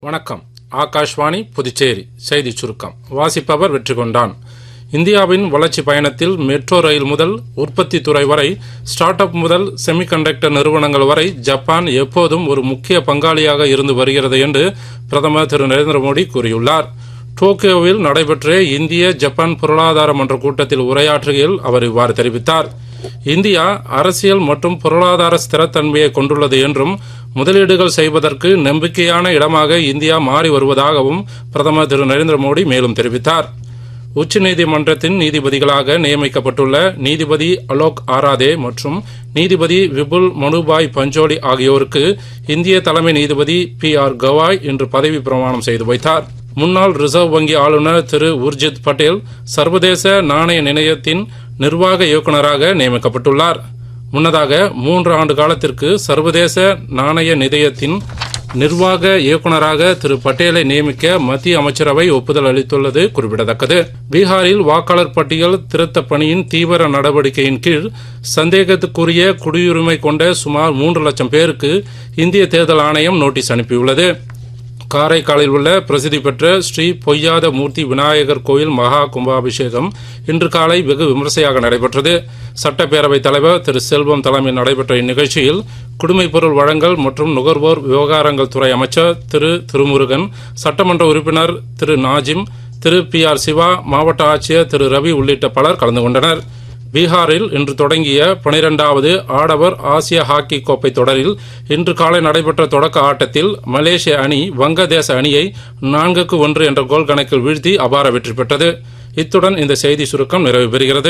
வணக்கம். ஆகாஷ்வாணி புதுச்சேரி செய்தி சுருக்கம் வாசிப்பவர் வெற்றிகொண்டான். இந்தியாவின் வளர்ச்சி பயணத்தில் மெட்ரோ ரயில் முதல் உற்பத்தி துறை வரை, ஸ்டார்ட் அப் முதல் செமிகண்டக்டர் நிறுவனங்கள் வரை ஜப்பான் எப்போதும் ஒரு முக்கிய பங்காளியாக இருந்து வருகிறது என்று பிரதமர் திரு நரேந்திர மோடி கூறியுள்ளார். டோக்கியோவில் நடைபெற்ற இந்திய ஜப்பான் பொருளாதார மன்ற கூட்டத்தில் உரையாற்றுகையில் அவர் இவ்வாறு தெரிவித்தார். இந்தியா அரசியல் மற்றும் பொருளாதார ஸ்திரத்தன்மையை கொண்டுள்ளது என்றும், முதலீடுகள் செய்வதற்கு நம்பிக்கையான இடமாக இந்தியா மாறி வருவதாகவும் பிரதமர் திரு நரேந்திர மோடி மேலும் தெரிவித்தார். உச்சநீதிமன்றத்தின் நீதிபதிகளாக நியமிக்கப்பட்டுள்ள நீதிபதி அலோக் ஆராதே மற்றும் நீதிபதி விபுல் மனுபாய் பஞ்சோலி ஆகியோருக்கு இந்திய தலைமை நீதிபதி PR கவாய் இன்று பதவி பிரமாணம் செய்து வைத்தார். முன்னாள் ரிசர்வ் வங்கி ஆளுநர் திரு உர்ஜித் பட்டேல் சர்வதேச நாணய நிலையத்தின் நிர்வாக இயக்குநராக நியமிக்கப்பட்டுள்ளார். முன்னதாக 3 ஆண்டு காலத்திற்கு சர்வதேச நாணய நிலையத்தின் நிர்வாக இயக்குநராக திரு பட்டேலை நியமிக்க மத்திய அமைச்சரவை ஒப்புதல் அளித்துள்ளது குறிப்பிடத்தக்கது. பீகாரில் வாக்காளர் பட்டியல் திருத்த பணியின் தீவிர நடவடிக்கையின் கீழ் சந்தேகத்துக்குரிய குடியுரிமை கொண்ட சுமார் 3 லட்சம் பேருக்கு இந்திய தேர்தல் ஆணையம் நோட்டீஸ் அனுப்பியுள்ளது. காரைக்காலில் உள்ள பிரசித்தி பெற்ற ஸ்ரீ பொய்யாத மூர்த்தி விநாயகர் கோயில் மகா கும்பாபிஷேகம் இன்று காலை வெகு விமரிசையாக நடைபெற்றது. சட்டப்பேரவைத் தலைவர் திரு செல்வம் தலைமையில் நடைபெற்ற இந்நிகழ்ச்சியில் குடிமைப் பொருள் வழங்கல் மற்றும் நுகர்வோர் விவகாரங்கள் துறை அமைச்சர் திரு திருமுருகன், சட்டமன்ற உறுப்பினர் திரு நாஜிம், திரு PR சிவா, மாவட்ட ஆட்சியர் திரு ரவி உள்ளிட்ட பலர் கலந்து கொண்டனர். பீகாரில் இன்று தொடங்கிய 12வது ஆடவர் ஆசிய ஹாக்கி கோப்பை தொடரில் இன்று காலை நடைபெற்ற தொடக்க ஆட்டத்தில் மலேசிய அணி வங்கதேச அணியை 4-1 என்ற கோல் கணக்கில் வீழ்த்தி அபார வெற்றி பெற்றது. இத்துடன் இந்த செய்தி சுருக்கம் நிறைவு பெறுகிறது.